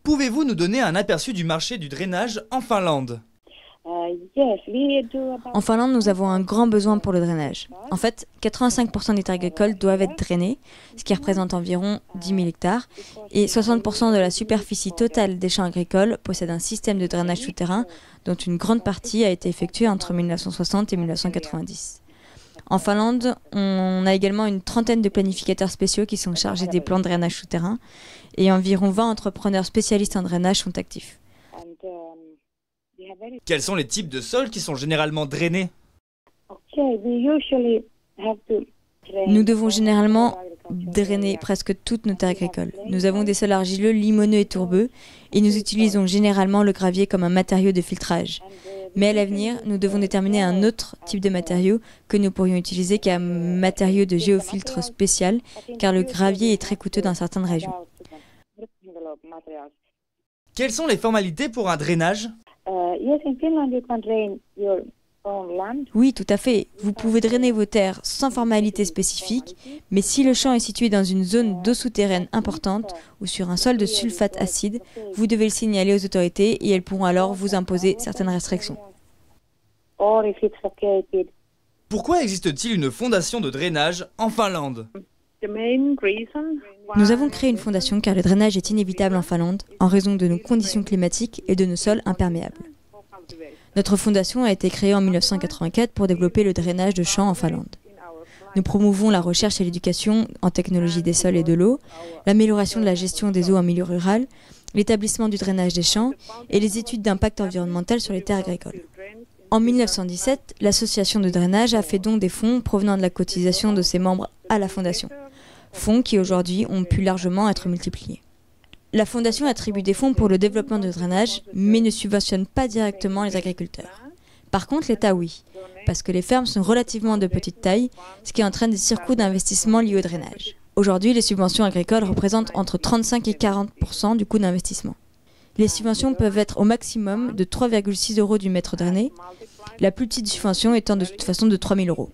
Pouvez-vous nous donner un aperçu du marché du drainage en Finlande ? En Finlande, nous avons un grand besoin pour le drainage. En fait, 85% des terres agricoles doivent être drainées, ce qui représente environ 10 000 hectares, et 60% de la superficie totale des champs agricoles possède un système de drainage souterrain, dont une grande partie a été effectuée entre 1960 et 1990. En Finlande, on a également une trentaine de planificateurs spéciaux qui sont chargés des plans de drainage souterrain, et environ 20 entrepreneurs spécialistes en drainage sont actifs. Quels sont les types de sols qui sont généralement drainés ? Nous devons généralement drainer presque toutes nos terres agricoles. Nous avons des sols argileux, limoneux et tourbeux, et nous utilisons généralement le gravier comme un matériau de filtrage. Mais à l'avenir, nous devons déterminer un autre type de matériau que nous pourrions utiliser qu'un matériau de géofiltre spécial, car le gravier est très coûteux dans certaines régions. Quelles sont les formalités pour un drainage ? Oui, tout à fait. Vous pouvez drainer vos terres sans formalité spécifique, mais si le champ est situé dans une zone d'eau souterraine importante ou sur un sol de sulfate acide, vous devez le signaler aux autorités et elles pourront alors vous imposer certaines restrictions. Pourquoi existe-t-il une fondation de drainage en Finlande ? Nous avons créé une fondation car le drainage est inévitable en Finlande en raison de nos conditions climatiques et de nos sols imperméables. Notre fondation a été créée en 1984 pour développer le drainage de champs en Finlande. Nous promouvons la recherche et l'éducation en technologie des sols et de l'eau, l'amélioration de la gestion des eaux en milieu rural, l'établissement du drainage des champs et les études d'impact environnemental sur les terres agricoles. En 1917, l'association de drainage a fait don des fonds provenant de la cotisation de ses membres à la fondation, fonds qui aujourd'hui ont pu largement être multipliés. La fondation attribue des fonds pour le développement du drainage, mais ne subventionne pas directement les agriculteurs. Par contre, l'État oui, parce que les fermes sont relativement de petite taille, ce qui entraîne des surcoûts d'investissement liés au drainage. Aujourd'hui, les subventions agricoles représentent entre 35 et 40% du coût d'investissement. Les subventions peuvent être au maximum de 3,6 € du mètre drainé, la plus petite subvention étant de toute façon de 3 000 €.